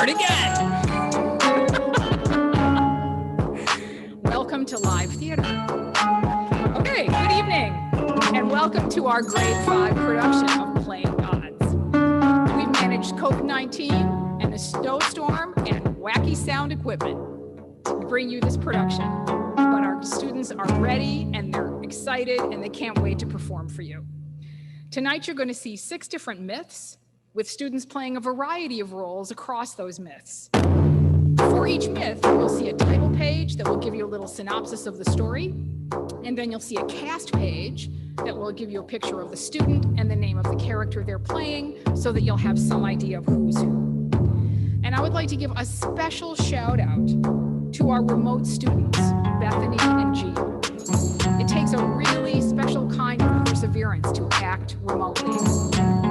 start again. Welcome to live theater. Okay, good evening, and welcome to our grade 5 production of Playing Gods. We've managed COVID-19 and a snowstorm and wacky sound equipment to bring you this production. But our students are ready and they're excited and they can't wait to perform for you. Tonight, you're going to see 6 different myths with students playing a variety of roles across those myths. For each myth, you'll see a title page that will give you a little synopsis of the story, and then you'll see a cast page that will give you a picture of the student and the name of the character they're playing so that you'll have some idea of who's who. And I would like to give a special shout out to our remote students, Bethany and Gia. It takes a really special kind of perseverance to act remotely.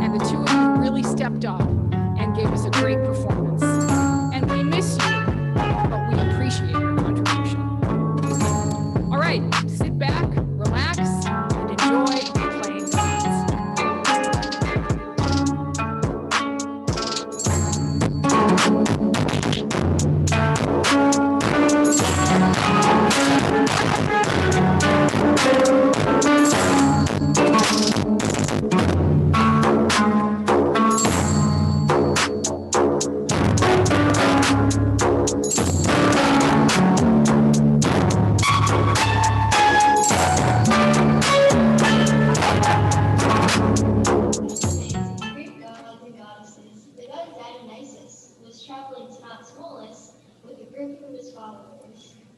And the two of you really stepped up and gave us a great performance. And we miss you, but we appreciate your contribution. All right, sit back, relax, and enjoy Playing Gods.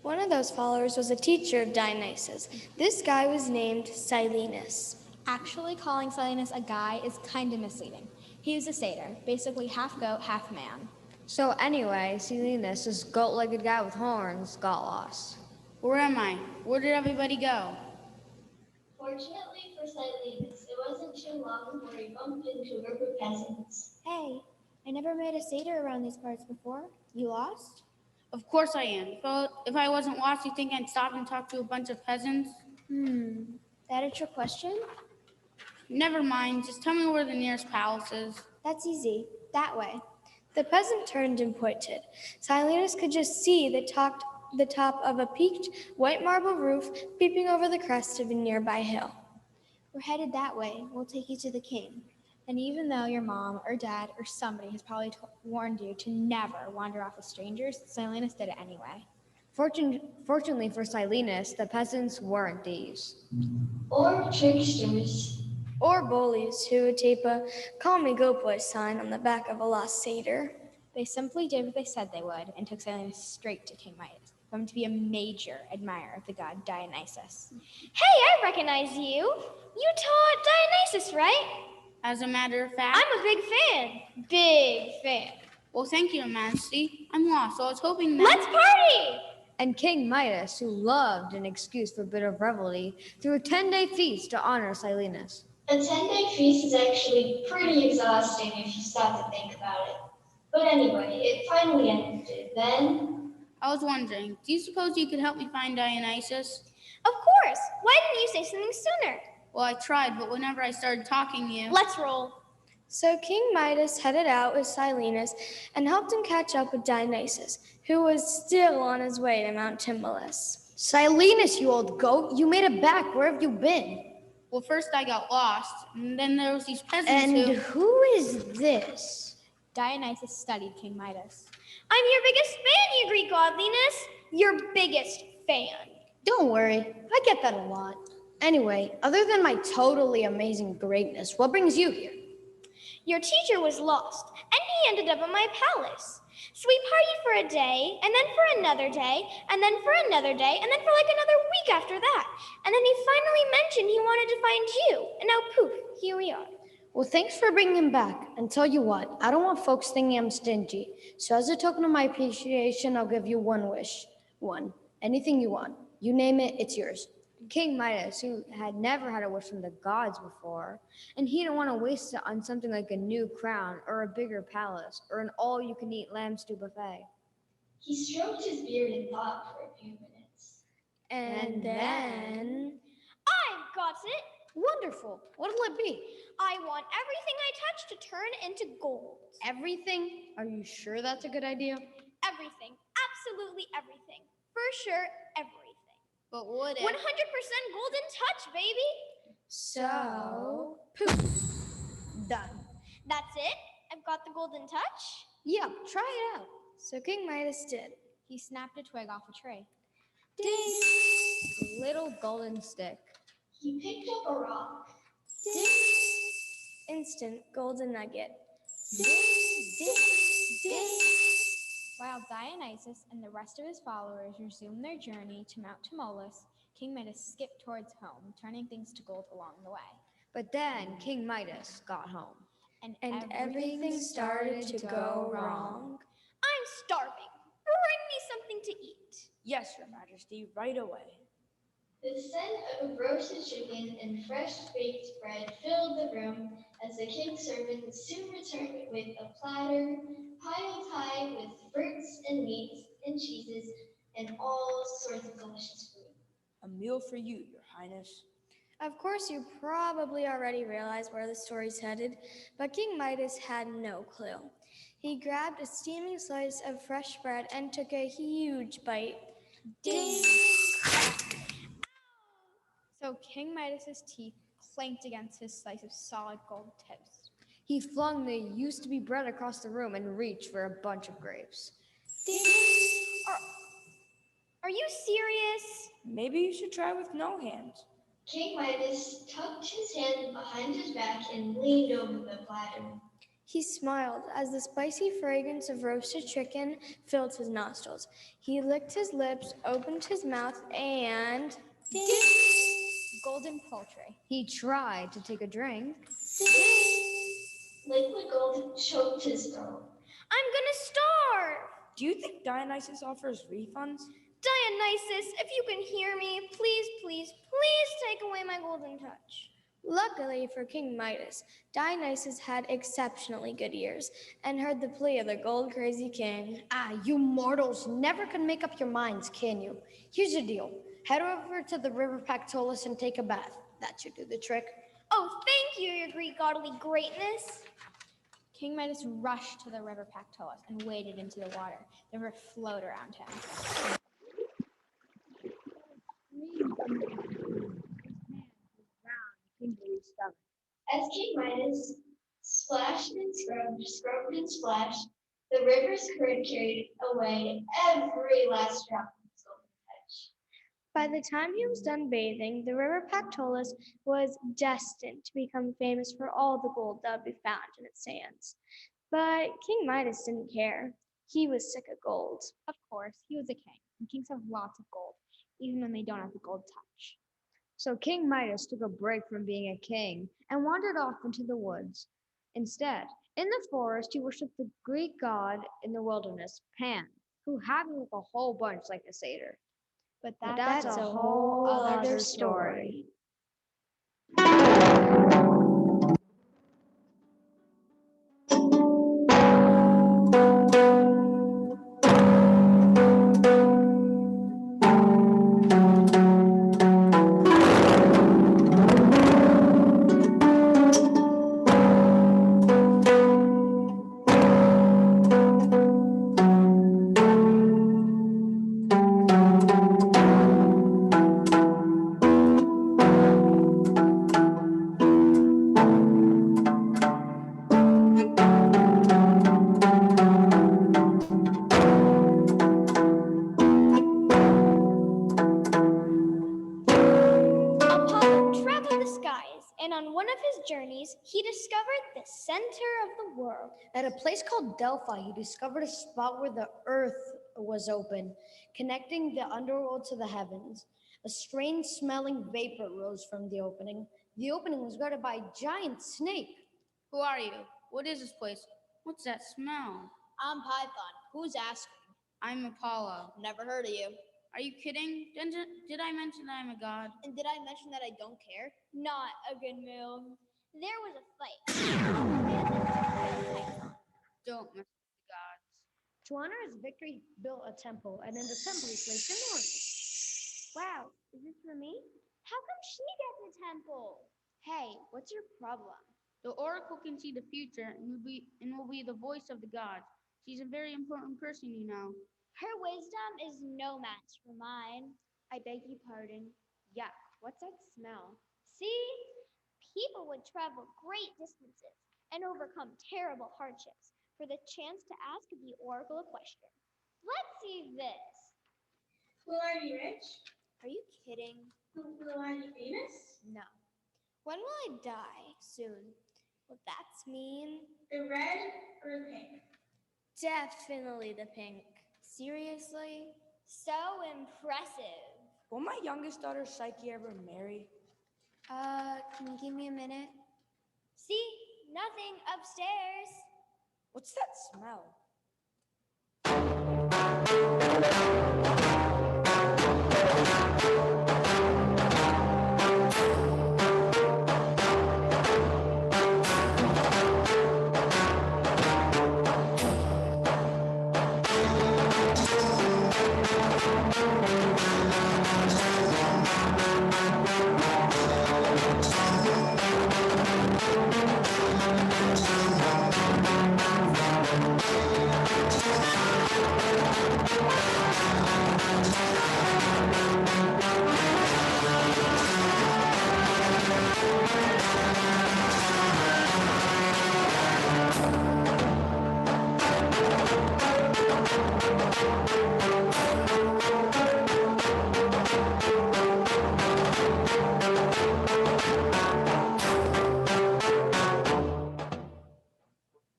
One of those followers was a teacher of Dionysus. This guy was named Silenus. Actually, calling Silenus a guy is kind of misleading. He was a satyr, basically half goat, half man. So anyway, Silenus, this goat-legged guy with horns, got lost. Where am I? Where did everybody go? Fortunately for Silenus, it wasn't too long before he bumped into a group of peasants. Hey, I never met a satyr around these parts before. You lost? Of course I am. But if I wasn't lost, you think I'd stop and talk to a bunch of peasants? That a trick question? Never mind. Just tell me where the nearest palace is. That's easy. That way. The peasant turned and pointed. Silenus could just see the top of a peaked white marble roof peeping over the crest of a nearby hill. We're headed that way. We'll take you to the king. And even though your mom or dad or somebody has probably warned you to never wander off with strangers, Silenus did it anyway. Fortunately for Silenus, the peasants weren't thieves. Or tricksters. Or bullies who would tape a "Call Me Goat Boy" sign on the back of a lost satyr. They simply did what they said they would and took Silenus straight to King Midas, for him to be a major admirer of the god Dionysus. Hey, I recognize you. You taught Dionysus, right? As a matter of fact, I'm a big fan. Big fan. well, thank you, Your Majesty. I'm lost, so I was hoping that... Let's party! And King Midas, who loved an excuse for a bit of revelry, threw a 10-day feast to honor Silenus. A 10-day feast is actually pretty exhausting if you stop to think about it. But anyway, it finally ended. Then... I was wondering, do you suppose you could help me find Dionysus? Of course. Why didn't you say something sooner? Well, I tried, but whenever I started talking to you... Let's roll. So King Midas headed out with Silenus and helped him catch up with Dionysus, who was still on his way to Mount Tymolus. Silenus, you old goat, you made it back. Where have you been? Well, first I got lost, and then there was these peasants And who is this? Dionysus studied King Midas. I'm your biggest fan, you Greek godliness. Your biggest fan. Don't worry, I get that a lot. Anyway, other than my totally amazing greatness, what brings you here? Your teacher was lost, and he ended up in my palace. So we partied for a day, and then for another day, and then for another day, and then for like another week after that. And then he finally mentioned he wanted to find you. And now poof, here we are. Well, thanks for bringing him back. And tell you what, I don't want folks thinking I'm stingy. So as a token of my appreciation, I'll give you one wish. One. Anything you want. You name it, it's yours. King Midas, who had never had a wish from the gods before, and he didn't want to waste it on something like a new crown or a bigger palace or an all-you-can-eat lamb stew buffet. He stroked his beard and thought for a few minutes. And then... I've got it. Wonderful. What'll it be? I want everything I touch to turn into gold. Everything? Are you sure that's a good idea? Everything. Absolutely everything. For sure, everything. But would 100% golden touch, baby. So, poof. Done. That's it? I've got the golden touch? Yeah, try it out. So King Midas did. He snapped a twig off a tree. Ding! A little golden stick. He picked up a rock. Ding! Instant golden nugget. While Dionysus and the rest of his followers resumed their journey to Mount Tmolus, King Midas skipped towards home, turning things to gold along the way. But then King Midas got home. And everything started to go wrong. I'm starving. Bring me something to eat. Yes, Your Majesty, right away. The scent of roasted chicken and fresh baked bread filled the room as the king's servants soon returned with a platter piled high with fruits and meats and cheeses and all sorts of delicious food. A meal for you, Your Highness. Of course, you probably already realized where the story's headed, but King Midas had no clue. He grabbed a steaming slice of fresh bread and took a huge bite. Ding! So King Midas's teeth clanked against his slice of solid gold toast. He flung the used-to-be bread across the room and reached for a bunch of grapes. Are you serious? Maybe you should try with no hands. King Midas tucked his hand behind his back and leaned over the platter. He smiled as the spicy fragrance of roasted chicken filled his nostrils. He licked his lips, opened his mouth, and... Ding! Golden poultry. He tried to take a drink. Liquid gold choked his throat. I'm gonna starve. Do you think Dionysus offers refunds? Dionysus, if you can hear me, please, please, please take away my golden touch. Luckily for King Midas, Dionysus had exceptionally good ears and heard the plea of the gold-crazy king. Ah, you mortals never can make up your minds, can you? Here's the deal. Head over to the river Pactolus and take a bath. That should do the trick. Oh, thank you, your Greek godly greatness. King Midas rushed to the river Pactolus and waded into the water. The river flowed around him. As King Midas splashed and scrubbed and splashed, the river's current carried away every last drop of his golden touch. By the time he was done bathing, the river Pactolus was destined to become famous for all the gold that would be found in its sands. But King Midas didn't care. He was sick of gold. Of course, he was a king, and kings have lots of gold, even when they don't have the gold touch. So King Midas took a break from being a king and wandered off into the woods. Instead, in the forest, he worshipped the Greek god in the wilderness, Pan, who had him with a whole bunch like a satyr. But That's a whole other story. Journeys, he discovered the center of the world. At a place called Delphi, he discovered a spot where the earth was open, connecting the underworld to the heavens. A strange smelling vapor rose from the opening. The opening was guarded by a giant snake. Who are you? What is this place? What's that smell? I'm Python. Who's asking? I'm Apollo. Never heard of you. Are you kidding? Did I mention that I'm a god? And did I mention that I don't care? Not a good move. There was a fight. Don't mess with the gods. To honor his victory, he built a temple, and in the temple he placed an ornament. Wow, is this for me? How come she gets a temple? What's your problem? The oracle can see the future and will be the voice of the gods. She's a very important person, you know. Her wisdom is no match for mine. I beg your pardon. Yuck, what's that smell? See, people would travel great distances and overcome terrible hardships for the chance to ask the oracle a question. Let's see this. Will I be rich? Are you kidding? Will I be famous? No. When will I die? Soon. Well, that's mean. The red or the pink? Definitely the pink. Seriously? So impressive. Will my youngest daughter Psyche ever marry? Can you give me a minute? See, nothing upstairs. What's that smell?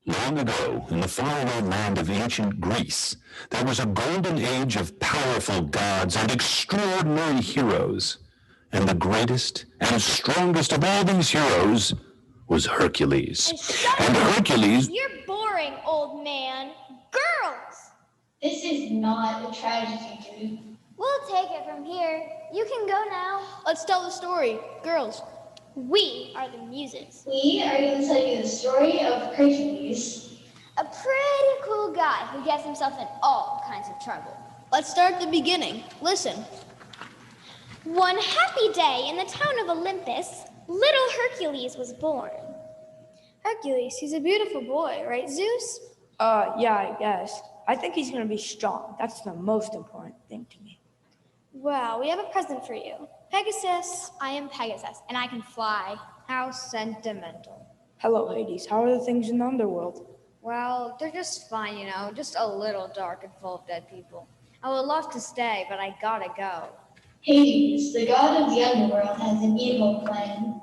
Long ago, in the faraway land of ancient Greece, there was a golden age of powerful gods and extraordinary heroes. And the greatest and strongest of all these heroes was Hercules. And Hercules... You're boring, old man. Girls! This is not a tragedy, dude. We'll take it from here. You can go now. Let's tell the story. Girls. We are the muses. We are going to tell you the story of Hercules. A pretty cool guy who gets himself in all kinds of trouble. Let's start at the beginning. Listen. One happy day in the town of Olympus, little Hercules was born. Hercules, he's a beautiful boy, right, Zeus? Yeah, I guess. I think he's gonna be strong. That's the most important thing to me. Well, we have a present for you. Pegasus, I am Pegasus, and I can fly. How sentimental. Hello, Hades. How are the things in the underworld? Well, they're just fine, just a little dark and full of dead people. I would love to stay, but I gotta go. Hades, the god of the underworld, has an evil plan.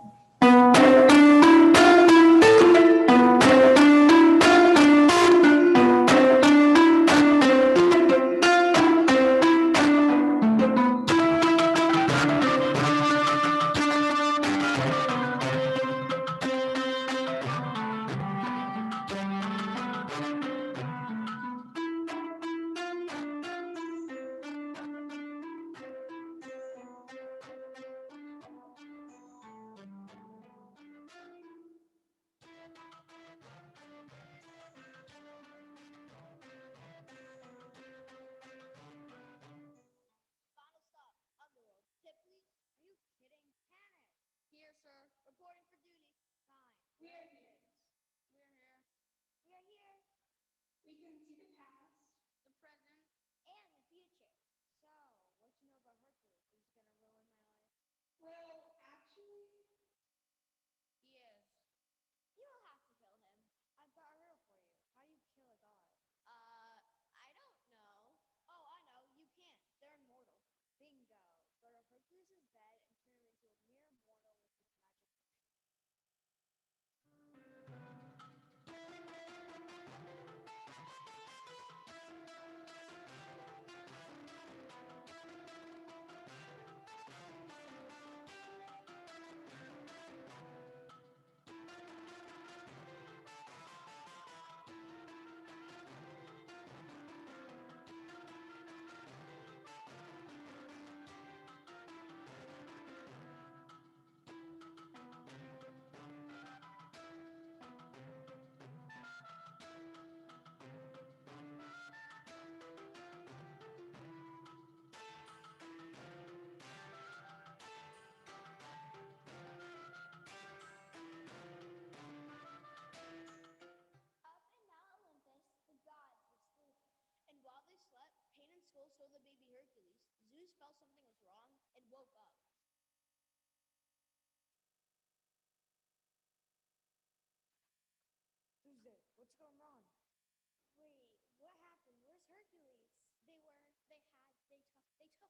woke up. Who's there? What's going on? Wait, what happened? Where's Hercules? They took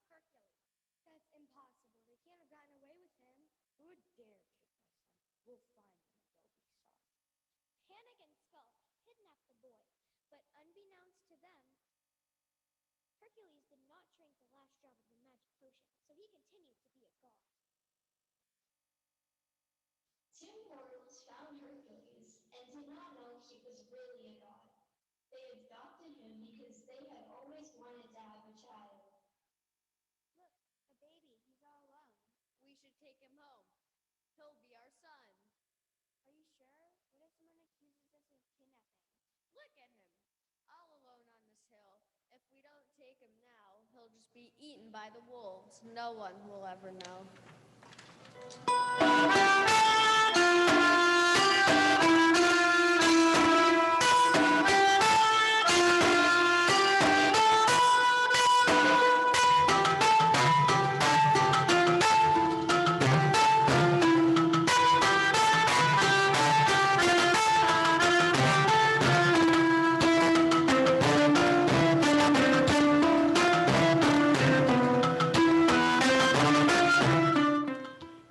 Hercules. That's impossible. They can't have gotten away with him. Who would dare take my son? We'll find him and they'll be sorry. Panic and Skull kidnapped the boy, but unbeknownst to them, Hercules did not drink the last drop of the magic potion, so he continued to be a god. Two mortals found Hercules and did not know he was really a god. They adopted him because they had always wanted to have a child. Look, a baby, he's all alone. We should take him home. He'll be our son. Are you sure? What if someone accuses us of kidnapping? Look at him, all alone on this hill. If we don't take him now, he'll just be eaten by the wolves. No one will ever know.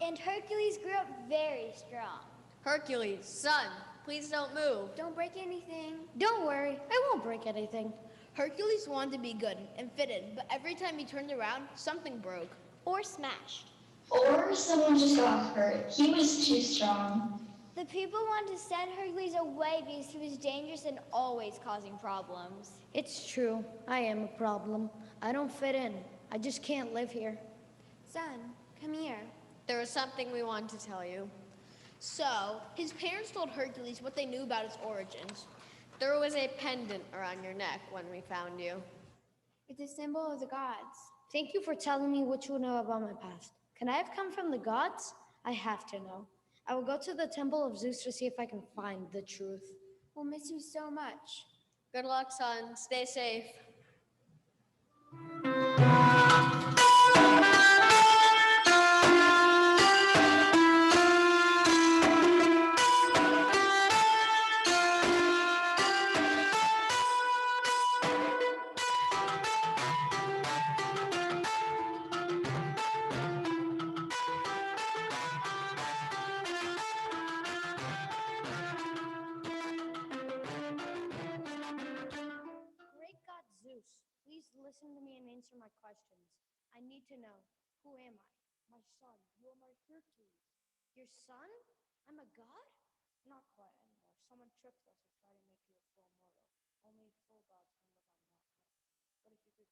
And Hercules grew up very strong. Hercules, son, please don't move. Don't break anything. Don't worry, I won't break anything. Hercules wanted to be good and fitted, but every time he turned around, something broke. Or smashed. Or someone just got hurt. He was too strong. The people wanted to send Hercules away because he was dangerous and always causing problems. It's true, I am a problem. I don't fit in. I just can't live here. Son, come here. There is something we want to tell you. So, his parents told Hercules what they knew about his origins. There was a pendant around your neck when we found you. It's a symbol of the gods. Thank you for telling me what you know about my past. Can I have come from the gods? I have to know. I will go to the temple of Zeus to see if I can find the truth. We'll miss you so much. Good luck, son. Stay safe. Great God Zeus, please listen to me and answer my questions. I need to know, who am I? My son, you are my Hercules. Your son? I'm a god? Not quite anymore. Someone tricked us and tried to make you a full mortal. Only full gods can live on mortal. But if you could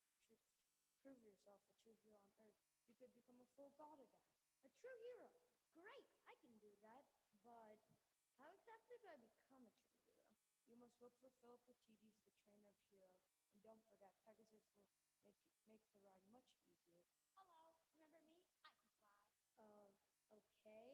prove yourself a true hero on Earth, you could become a full god again. A true hero. Great, I can do that. But how exactly do I become a true hero? You must look for Philippides, the trainer of Hero, and don't forget, Pegasus will make the ride much easier. Hello, remember me? I can fly. Okay, let's fly.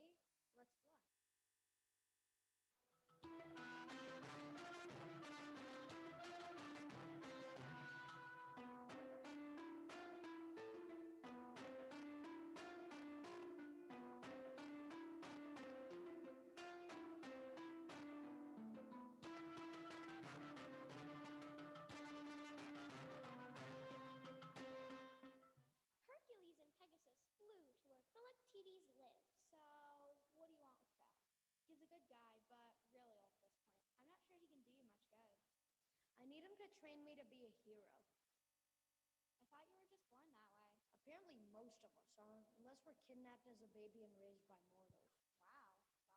Hercules and Pegasus flew to where Philippides lived. So, what do you want with that? He's a good guy, but really at this point, I'm not sure he can do you much good. I need him to train me to be a hero. I thought you were just born that way. Apparently most of us are, unless we're kidnapped as a baby and raised by mortals. Wow, bummer.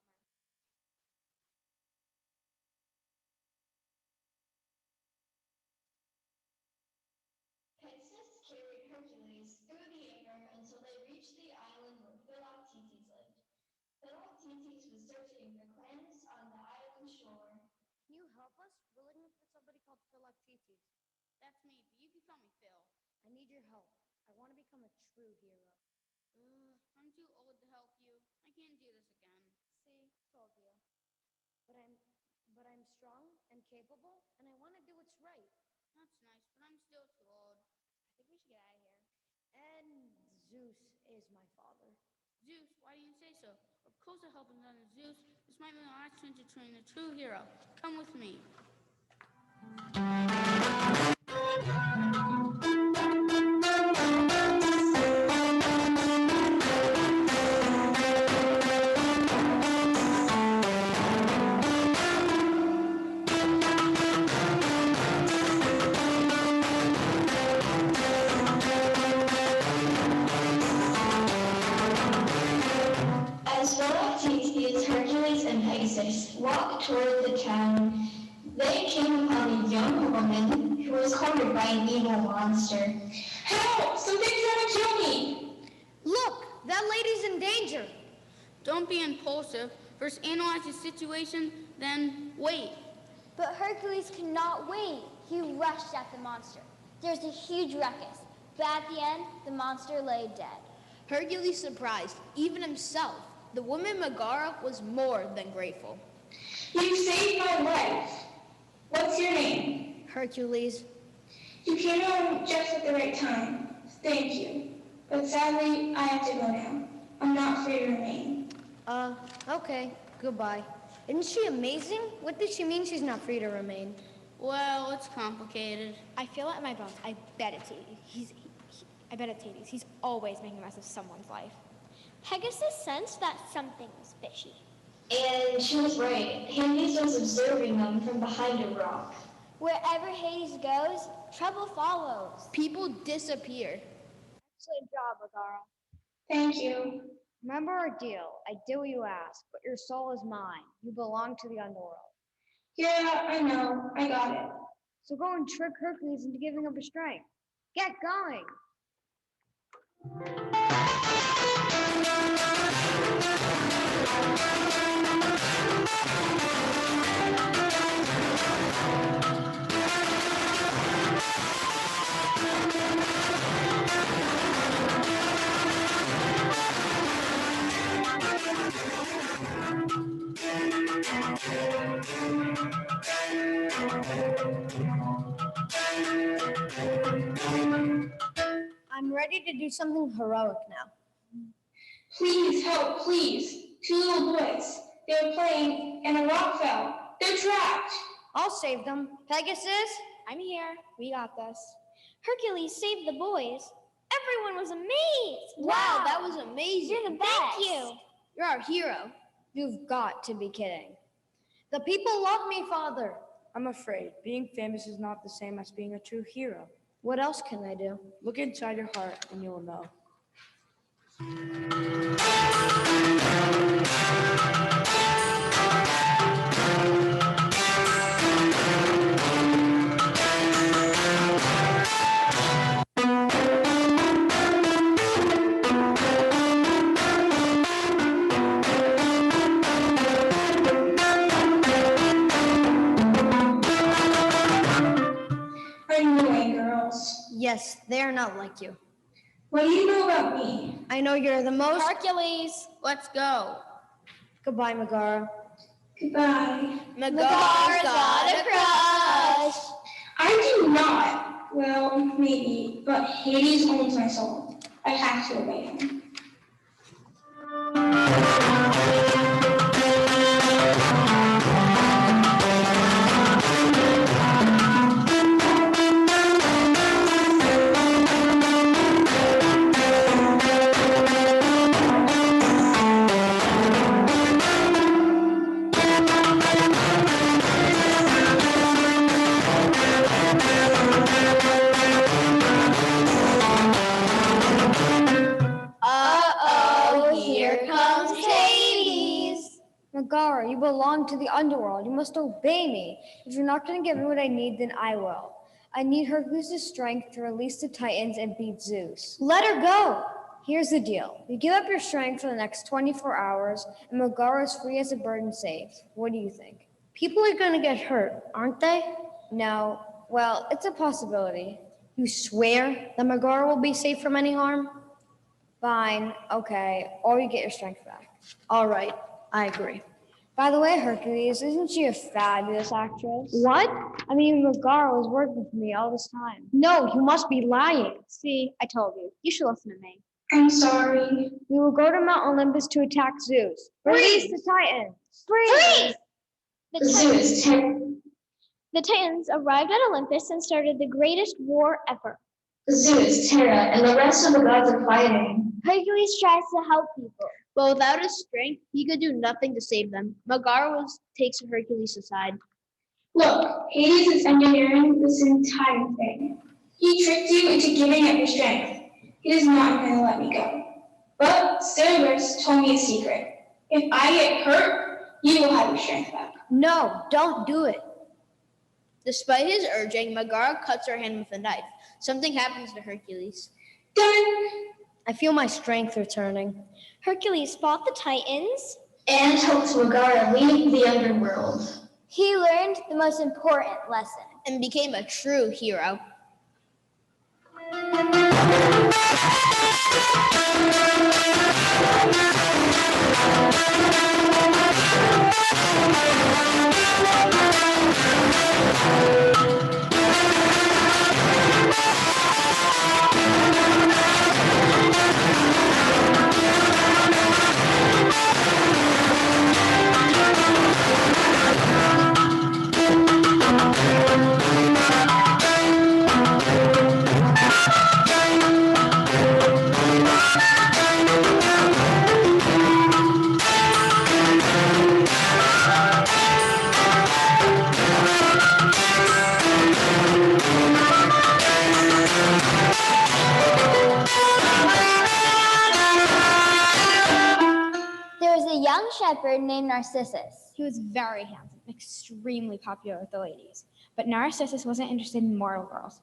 Pegasus carried Hercules through the air until they reached the island where Philoctetes lived. Philoctetes was searching for clams on the island shore. Can you help us? We're looking for somebody called Philoctetes. That's me, but you can call me Phil. I need your help. I want to become a true hero. I'm too old to help you. I can't do this again. See, told you. But I'm strong and capable, and I want to do what's right. That's nice, but I'm still too old. I think we should get out of here. And Zeus is my father. Zeus, why do you say so? Of course I'll help another Zeus. This might be my last chance to train a true hero. Come with me. As Philoctetes, Hercules, and Pegasus walked toward the town, they came upon a young woman who was cornered by an evil monster. Help! Something's trying to kill me! Look, that lady's in danger. Don't be impulsive. First analyze the situation, then wait. But Hercules could not wait. He rushed at the monster. There was a huge ruckus, but at the end, the monster lay dead. Hercules surprised even himself. The woman Megara was more than grateful. You saved my life. What's your name? Hercules. You came on just at the right time. Thank you. But sadly, I have to go now. I'm not free to remain. Okay. Goodbye. Isn't she amazing? What does she mean she's not free to remain? Well, it's complicated. I feel it in my bones. I bet it's Hades. I bet it's Hades. He's always making a mess of someone's life. Pegasus sensed that something was fishy. And she was right. Hades was observing them from behind a rock. Wherever Hades goes, trouble follows. People disappear. Excellent job, Megara. Thank you. Remember our deal. I do what you ask, but your soul is mine. You belong to the underworld. Yeah, I know. I got it. So go and trick Hercules into giving up his strength. Get going! I'm ready to do something heroic now. Please help, please. Two little boys. They were playing and a rock fell. They're trapped. I'll save them. Pegasus? I'm here. We got this. Hercules saved the boys. Everyone was amazed. Wow, that was amazing. You're the best. Thank you. You're our hero. You've got to be kidding. The people love me, Father. I'm afraid being famous is not the same as being a true hero. What else can I do? Look inside your heart and you will know. Are you away, girls? Yes, they are not like you. What do you know about me? I know you're the most. Hercules. Let's go. Goodbye, Megara. Goodbye. Megara's got a crush. I do not. Well, maybe, but Hades owns my soul. I have to obey him. Here comes Hades. Megara, you belong to the underworld. You must obey me. If you're not going to give me what I need, then I will. I need Hercules' strength to release the Titans and beat Zeus. Let her go. Here's the deal. You give up your strength for the next 24 hours, and Megara is free as a bird and safe. What do you think? People are going to get hurt, aren't they? No. Well, it's a possibility. You swear that Megara will be safe from any harm? Fine, okay, or you get your strength back. All right, I agree. By the way, Hercules, isn't she a fabulous actress? What? I mean, Megara was working for me all this time. No, you must be lying. See, I told you. You should listen to me. I'm sorry. We will go to Mount Olympus to attack Zeus. Release the Titans. Freeze! The Zeus, The Titans arrived at Olympus and started the greatest war ever. Zeus, Terra, and the rest of the gods are fighting. Hercules tries to help people. But without his strength, he could do nothing to save them. Megara takes Hercules aside. look, Hades is engineering this entire thing. He tricked you into giving up your strength. He is not going to let me go. But Cerberus told me a secret. If I get hurt, you will have your strength back. No, don't do it. Despite his urging, Megara cuts her hand with a knife. Something happens to Hercules. Done. I feel my strength returning. Hercules fought the Titans And helped Megara leave the underworld. He learned the most important lesson. And became a true hero. There was a young shepherd named Narcissus. He was very handsome, extremely popular with the ladies. But Narcissus wasn't interested in mortal girls.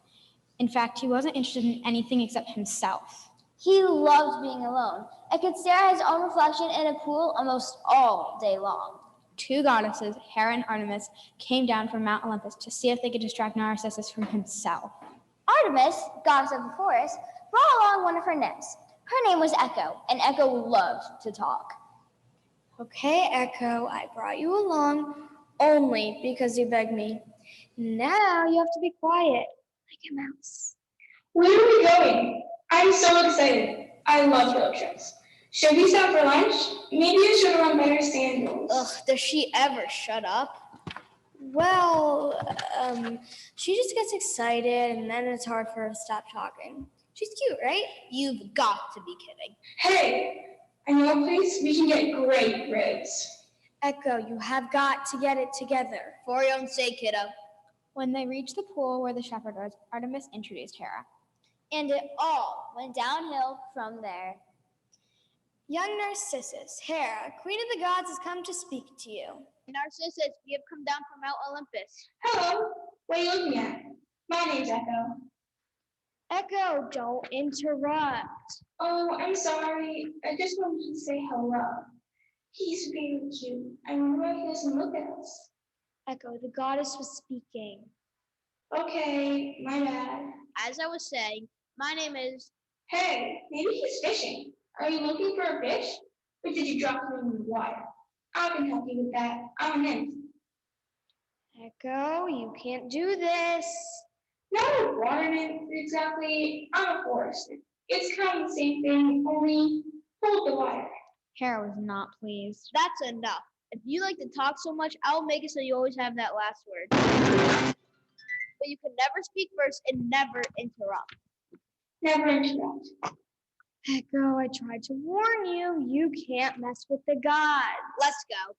In fact, he wasn't interested in anything except himself. He loved being alone and could stare at his own reflection in a pool almost all day long. Two goddesses, Hera and Artemis, came down from Mount Olympus to see if they could distract Narcissus from himself. Artemis, goddess of the forest, brought along one of her nymphs. Her name was Echo, and Echo loved to talk. Okay, Echo, I brought you along only because you begged me. Now you have to be quiet, like a mouse. Where are we going? I'm so excited. I love road trips. Should we stop for lunch? Maybe I should run better sandals. Ugh, does she ever shut up? Well, she just gets excited and then it's hard for her to stop talking. She's cute, right? You've got to be kidding. Hey, I know a place we can get great ribs. Echo, you have got to get it together. For your own sake, kiddo. When they reached the pool where the shepherd was, Artemis introduced Hera. And it all went downhill from there. Young Narcissus, Hera, Queen of the Gods, has come to speak to you. Narcissus, we have come down from Mount Olympus. Hello, what are you looking at? My name's Echo. Echo, don't interrupt. Oh, I'm sorry. I just wanted to say hello. He's very cute. I wonder why he doesn't look at us. Echo, the goddess was speaking. Okay, my bad. As I was saying, my name is... Hey, maybe he's fishing. Are you looking for a fish? Or did you drop him in the water? I can help you with that. I'm a nymph. Echo, you can't do this. Not a water nymph exactly. I'm a forest nymph. It's kind of the same thing, only hold the water. Hera was not pleased. That's enough. If you like to talk so much, I'll make it so you always have that last word. But you can never speak first and never interrupt. Never interrupt. Echo, I tried to warn you. You can't mess with the gods. Let's go.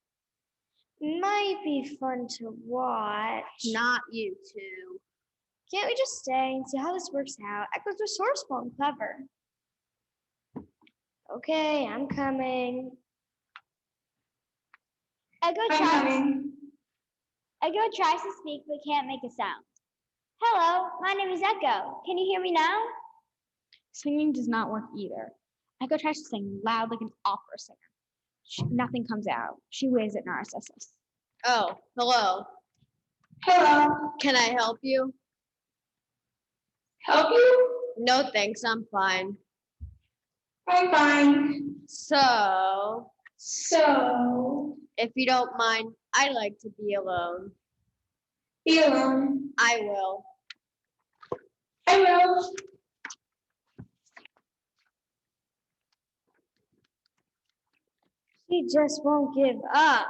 Might be fun to watch. Not you two. Can't we just stay and see how this works out? Echo's resourceful and clever. Okay, I'm coming. Echo tries to speak but can't make a sound. Hello, my name is Echo. Can you hear me now? Singing does not work either. Echo tries to sing loud like an opera singer. Nothing comes out. She waves at Narcissus. Oh, hello. Hello. Can I help you? Help you? No, thanks. I'm fine. I'm fine. So, If if you don't mind, I like to be alone. be alone. I will. I will. He just won't give up,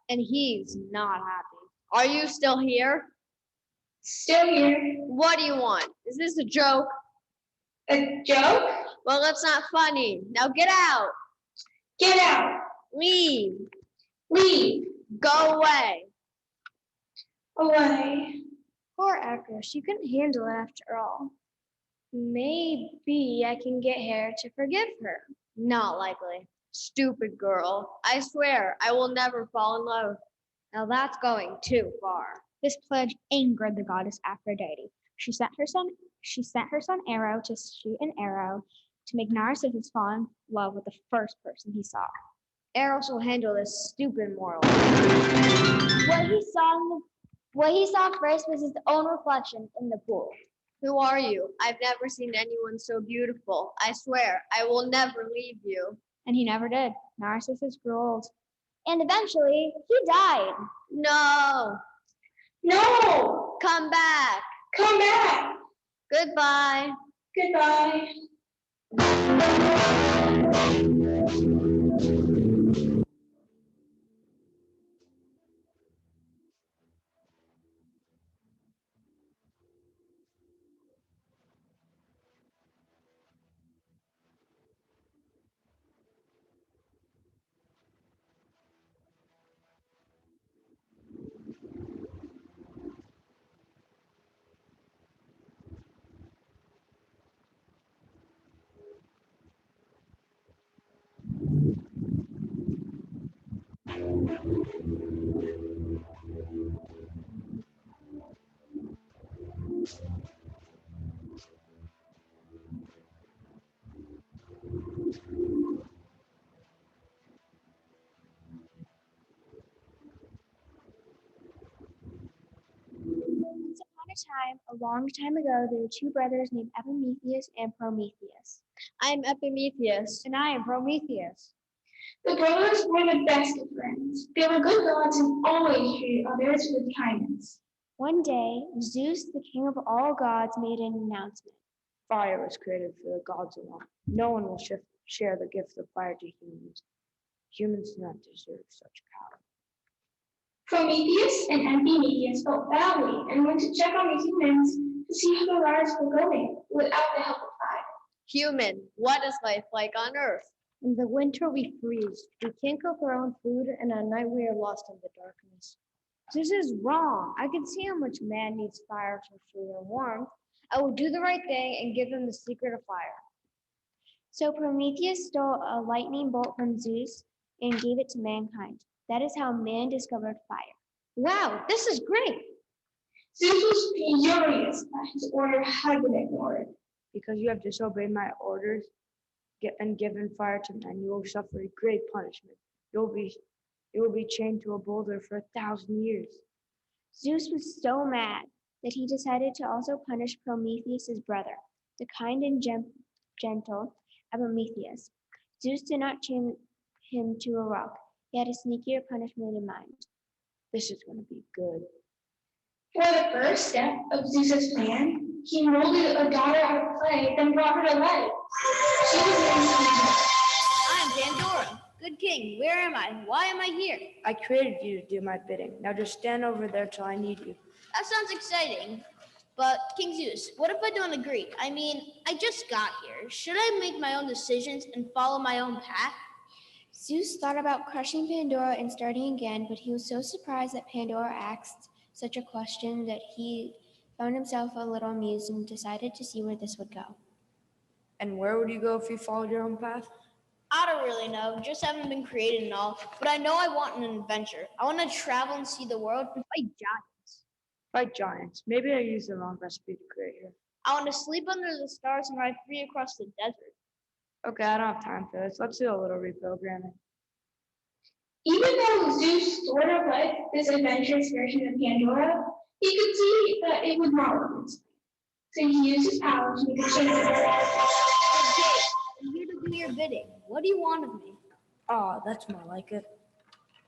and he's not happy. Are you still here? Still here. What do you want? Is this a joke? A joke? Well, that's not funny. Now get out. Get out. Leave. Leave. Go away. Away. Poor Echo, she couldn't handle it after all. Maybe I can get her to forgive her. Not likely. Stupid girl. I swear I will never fall in love. Now that's going too far. This pledge angered the goddess Aphrodite. She sent her son Arrow to shoot an arrow to make Narcissus fall in love with the first person he saw. Eros will handle this stupid moral. What he saw first was his own reflection in the pool. Who are you? I've never seen anyone so beautiful. I swear I will never leave you. And he never did. Narcissus grew old. And eventually, he died. No. No. Come back. Come back. Goodbye. Goodbye. Once upon a time, a long time ago, there were two brothers named Epimetheus and Prometheus. I am Epimetheus. And I am Prometheus. The brothers were the best of friends. They were good gods and always treated others with kindness. One day, Zeus, the king of all gods, made an announcement. Fire was created for the gods alone. No one will share the gift of fire to humans. Humans do not deserve such power. Prometheus and Epimetheus felt badly and went to check on the humans to see how their lives were going without the help of fire. Human, what is life like on Earth? In the winter we freeze. We can't cook our own food, and at night we are lost in the darkness. This is wrong. I can see how much man needs fire for food and warmth. I will do the right thing and give them the secret of fire. So Prometheus stole a lightning bolt from Zeus and gave it to mankind. That is how man discovered fire. Wow, this is great. Zeus was furious that his order had been ignored. Because you have disobeyed my orders and given fire to men, you will suffer a great punishment. You will be chained to a boulder for 1,000 years. Zeus was so mad that he decided to also punish Prometheus' brother, the kind and gentle Epimetheus. Zeus did not chain him to a rock. He had a sneakier punishment in mind. This is going to be good. For the first step of Zeus's plan, he molded a daughter out of clay, then brought her to life. She was named Pandora. I am Pandora. Good king, where am I? Why am I here? I created you to do my bidding. Now just stand over there till I need you. That sounds exciting. But King Zeus, what if I don't agree? I mean, I just got here. Should I make my own decisions and follow my own path? Zeus thought about crushing Pandora and starting again, but he was so surprised that Pandora asked such a question that he found himself a little amused and decided to see where this would go. And where would you go if you followed your own path? I don't really know, just haven't been created and all, but I know I want an adventure. I want to travel and see the world and fight giants. Fight giants. Maybe I used the wrong recipe to create you. I want to sleep under the stars and ride free across the desert. Okay, I don't have time for this. Let's do a little reprogramming. Even though Zeus sort of liked this adventurous version of Pandora, he could see that it would not work. So he used his power to make a change. Okay, I'm here to do your bidding. What do you want of me? Oh, that's more like it.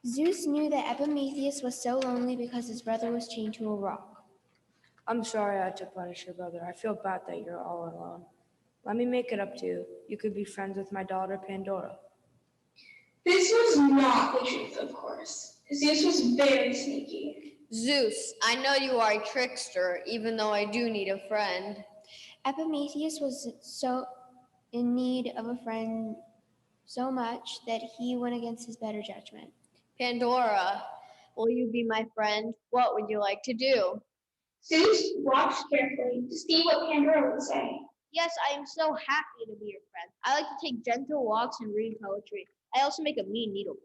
Zeus knew that Epimetheus was so lonely because his brother was chained to a rock. I'm sorry I had to punish your brother. I feel bad that you're all alone. Let me make it up to you. You could be friends with my daughter Pandora. This was not the truth, of course. Zeus was very sneaky. Zeus, I know you are a trickster, even though I do need a friend. Epimetheus was so in need of a friend so much that he went against his better judgment. Pandora, will you be my friend? What would you like to do? Zeus watched carefully to see what Pandora would say. Yes, I am so happy to be your friend. I like to take gentle walks and read poetry. I also make a mean needlepoint.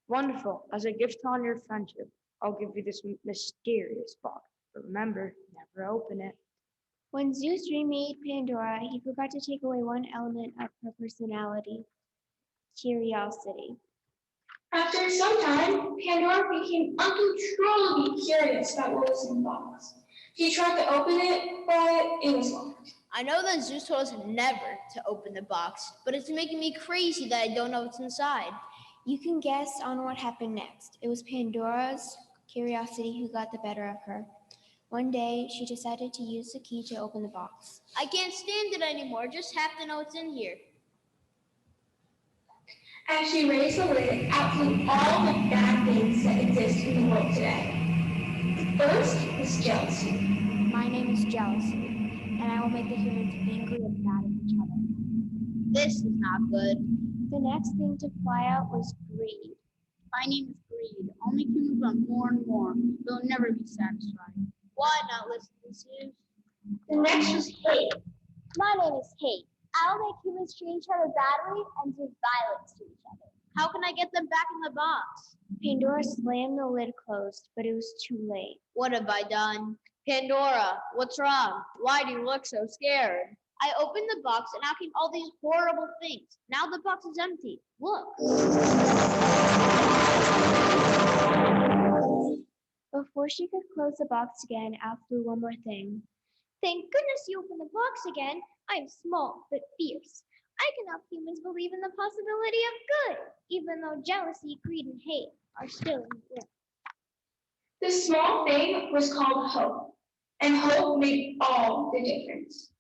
Wonderful. As a gift on your friendship, I'll give you this mysterious box. But remember, never open it. When Zeus remade Pandora, he forgot to take away one element of her personality: curiosity. After some time, Pandora became uncontrollably curious about what was in the box. She tried to open it, but it was locked. I know that Zeus told us never to open the box, but it's making me crazy that I don't know what's inside. You can guess on what happened next. It was Pandora's curiosity who got the better of her. One day, she decided to use the key to open the box. I can't stand it anymore. Just have to know what's in here. As she raised the lid, out flew all the bad things that exist in the world today. First was jealousy. My name is jealousy, and I will make the humans angry and mad at each other. This is not good. The next thing to fly out was greed. My name is Greed. Only humans want more and more. They'll never be satisfied. Why not listen to Zeus? The next was hate. My name is Hate. I'll make humans treat each other badly and do violence to each other. How can I get them back in the box? Pandora slammed the lid closed, but it was too late. What have I done? Pandora, what's wrong? Why do you look so scared? I opened the box and out came all these horrible things. Now the box is empty. Look. Before she could close the box again, out flew one more thing. Thank goodness you opened the box again. I'm small but fierce. I can help humans believe in the possibility of good, even though jealousy, greed, and hate are still in the room. This small thing was called hope, and hope made all the difference.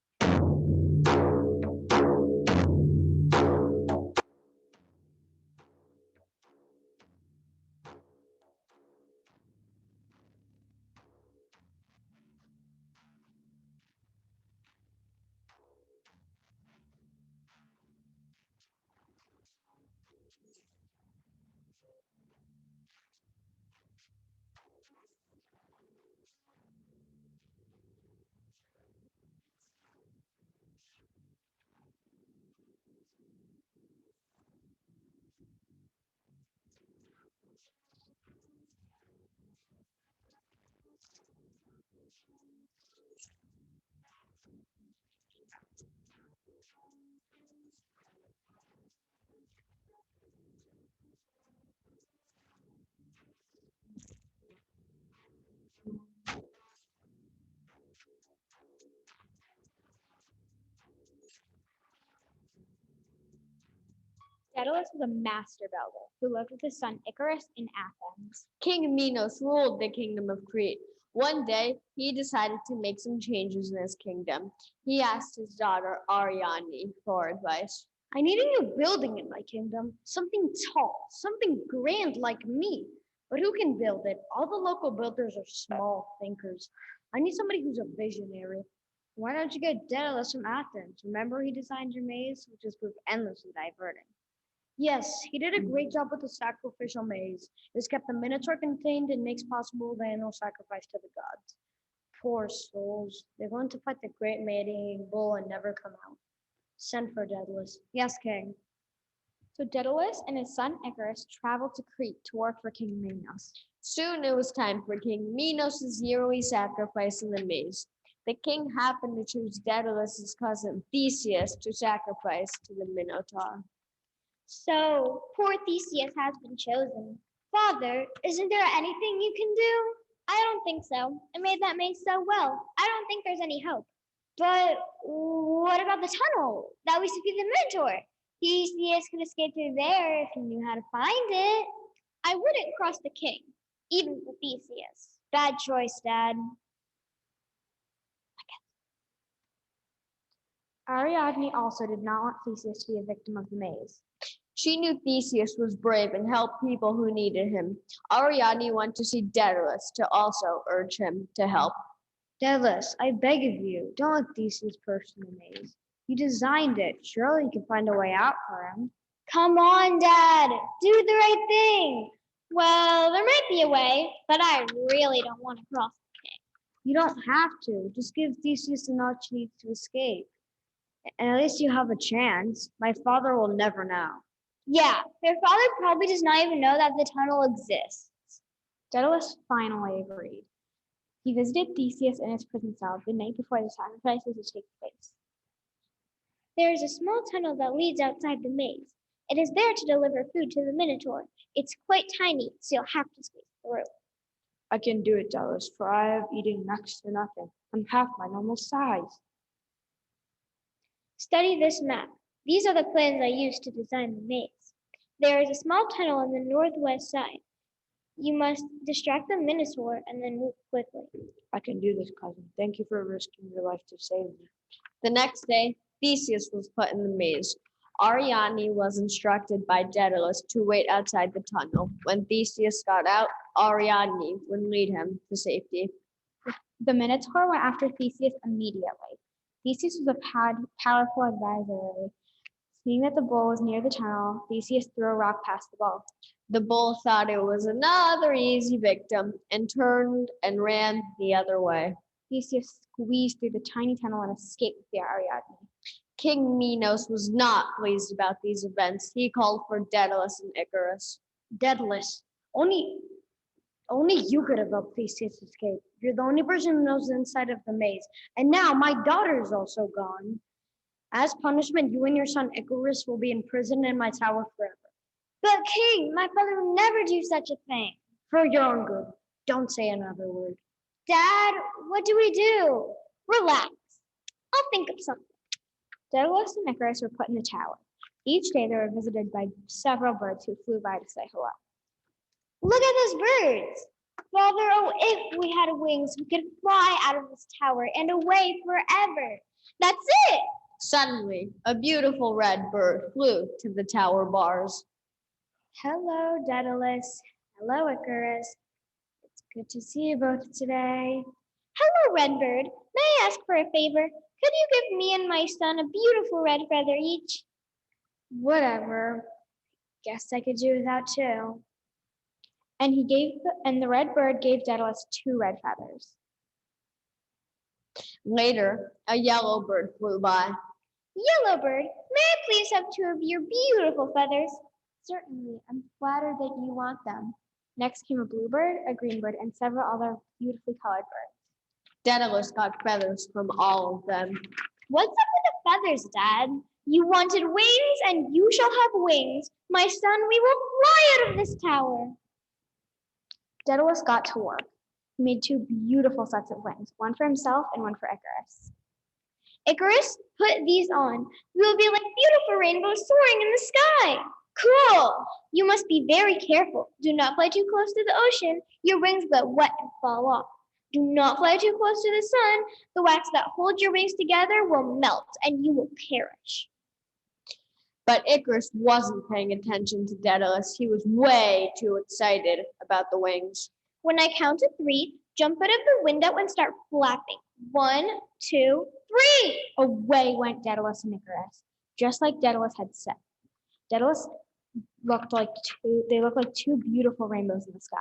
Daedalus was a master builder who lived with his son Icarus in Athens. King Minos ruled the kingdom of Crete. One day, he decided to make some changes in his kingdom. He asked his daughter Ariadne for advice. I need a new building in my kingdom, something tall, something grand like me. But who can build it? All the local builders are small thinkers. I need somebody who's a visionary. Why don't you get Daedalus from Athens? Remember he designed your maze, which has proved endlessly diverting. Yes, he did a great job with the sacrificial maze. It has kept the Minotaur contained and makes possible the annual sacrifice to the gods. Poor souls. They're going to fight the great mating bull and never come out. Send for Daedalus. Yes, King. So Daedalus and his son Icarus traveled to Crete to work for King Minos. Soon it was time for King Minos' yearly sacrifice in the maze. The king happened to choose Daedalus' cousin Theseus to sacrifice to the Minotaur. So, poor Theseus has been chosen. Father, isn't there anything you can do? I don't think so. I made that maze so well. I don't think there's any hope. But what about the tunnel that we see through the Minotaur? Theseus could escape through there if he knew how to find it. I wouldn't cross the king, even for Theseus. Bad choice, Dad. Ariadne also did not want Theseus to be a victim of the maze. She knew Theseus was brave and helped people who needed him. Ariadne went to see Daedalus to also urge him to help. Daedalus, I beg of you, don't let Theseus burst in the maze. You designed it. Surely you can find a way out for him. Come on, Dad. Do the right thing. Well, there might be a way, but I really don't want to cross the king. You don't have to. Just give Theseus an opportunity to escape. And at least you have a chance. My father will never know. Yeah, your father probably does not even know that the tunnel exists. Daedalus finally agreed. He visited Theseus in his prison cell the night before the sacrifice was to take place. There is a small tunnel that leads outside the maze. It is there to deliver food to the Minotaur. It's quite tiny, so you'll have to squeeze through. I can do it, Daedalus, for I have eaten next to nothing. I'm half my normal size. Study this map. These are the plans I used to design the maze. There is a small tunnel on the northwest side. You must distract the Minotaur and then move quickly. I can do this, cousin. Thank you for risking your life to save me. The next day, Theseus was put in the maze. Ariadne was instructed by Daedalus to wait outside the tunnel. When Theseus got out, Ariadne would lead him to safety. The Minotaur went after Theseus immediately. Theseus was a powerful advisor. Seeing that the bull was near the tunnel, Theseus threw a rock past the bull. The bull thought it was another easy victim and turned and ran the other way. Theseus squeezed through the tiny tunnel and escaped with the Ariadne. King Minos was not pleased about these events. He called for Daedalus and Icarus. Daedalus, only you could have helped Theseus escape. You're the only person who knows the inside of the maze. And now my daughter is also gone. As punishment, you and your son Icarus will be imprisoned in my tower forever. But King, my father would never do such a thing. For your own good, don't say another word. Dad, what do we do? Relax. I'll think of something. Daedalus and Icarus were put in the tower. Each day they were visited by several birds who flew by to say hello. Look at those birds. Father, oh, if we had wings, we could fly out of this tower and away forever. That's it. Suddenly, a beautiful red bird flew to the tower bars. Hello, Daedalus. Hello, Icarus. It's good to see you both today. Hello, Redbird. May I ask for a favor? Could you give me and my son a beautiful red feather each? Whatever. Guess I could do without two. And the red bird gave Daedalus 2 red feathers. Later, a yellow bird flew by. Yellow bird, may I please have 2 of your beautiful feathers? Certainly, I'm flattered that you want them. Next came a bluebird, a green bird, and several other beautifully colored birds. Daedalus got feathers from all of them. What's up with the feathers, Dad? You wanted wings, and you shall have wings. My son, we will fly out of this tower. Daedalus got to work. He made 2 beautiful sets of wings, one for himself and one for Icarus. Icarus, put these on. We will be like beautiful rainbows soaring in the sky. Cool! You must be very careful. Do not fly too close to the ocean. Your wings get wet and fall off. Do not fly too close to the sun. The wax that holds your wings together will melt and you will perish. But Icarus wasn't paying attention to Daedalus. He was way too excited about the wings. When I count to 3, jump out of the window and start flapping. 1, 2, 3. Away went Daedalus and Icarus, just like Daedalus had said. Daedalus looked like 2 beautiful rainbows in the sky.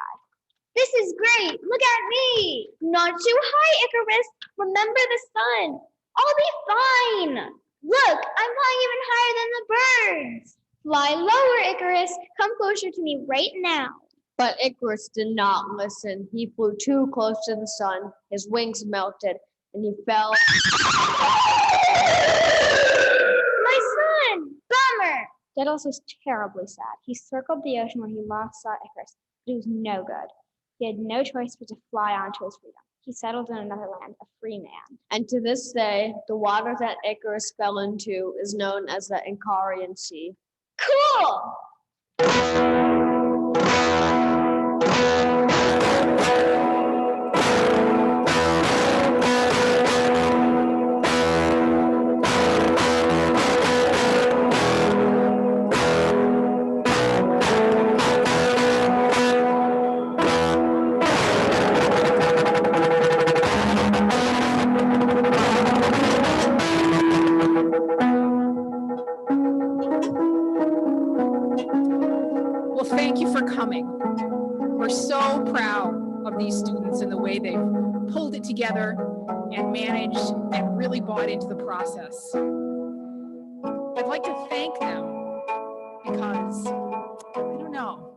This is great. Look at me. Not too high, Icarus. Remember the sun. I'll be fine. Look, I'm flying even higher than the birds. Fly lower, Icarus. Come closer to me right now. But Icarus did not listen. He flew too close to the sun. His wings melted, and he fell. My son! Bummer! Daedalus was terribly sad. He circled the ocean where he last saw Icarus, but it was no good. He had no choice but to fly on to his freedom. He settled in another land, a free man. And to this day, the water that Icarus fell into is known as the Icarian Sea. Cool! so proud of these students and the way they've pulled it together and managed and really bought into the process. I'd like to thank them because, I don't know,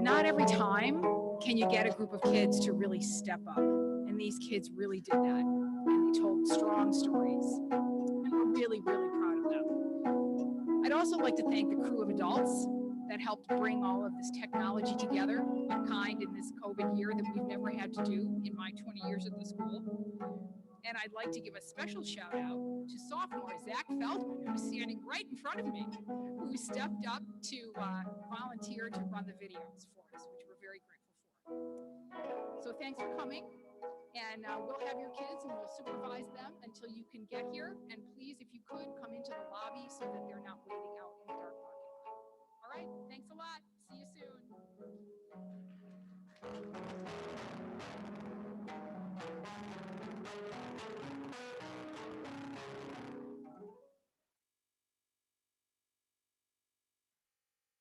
not every time can you get a group of kids to really step up. And these kids really did that. And they told strong stories. And we're really, really proud of them. I'd also like to thank the crew of adults that helped bring all of this technology together, of kind in this COVID year that we've never had to do in my 20 years at the school. And I'd like to give a special shout out to sophomore Zach Feldman, who's standing right in front of me, who stepped up to volunteer to run the videos for us, which we're very grateful for. So thanks for coming. And we'll have your kids and we'll supervise them until you can get here. And please, if you could, come into the lobby so that they're not waiting out in the dark parking lot. All right, thanks a lot. See you soon.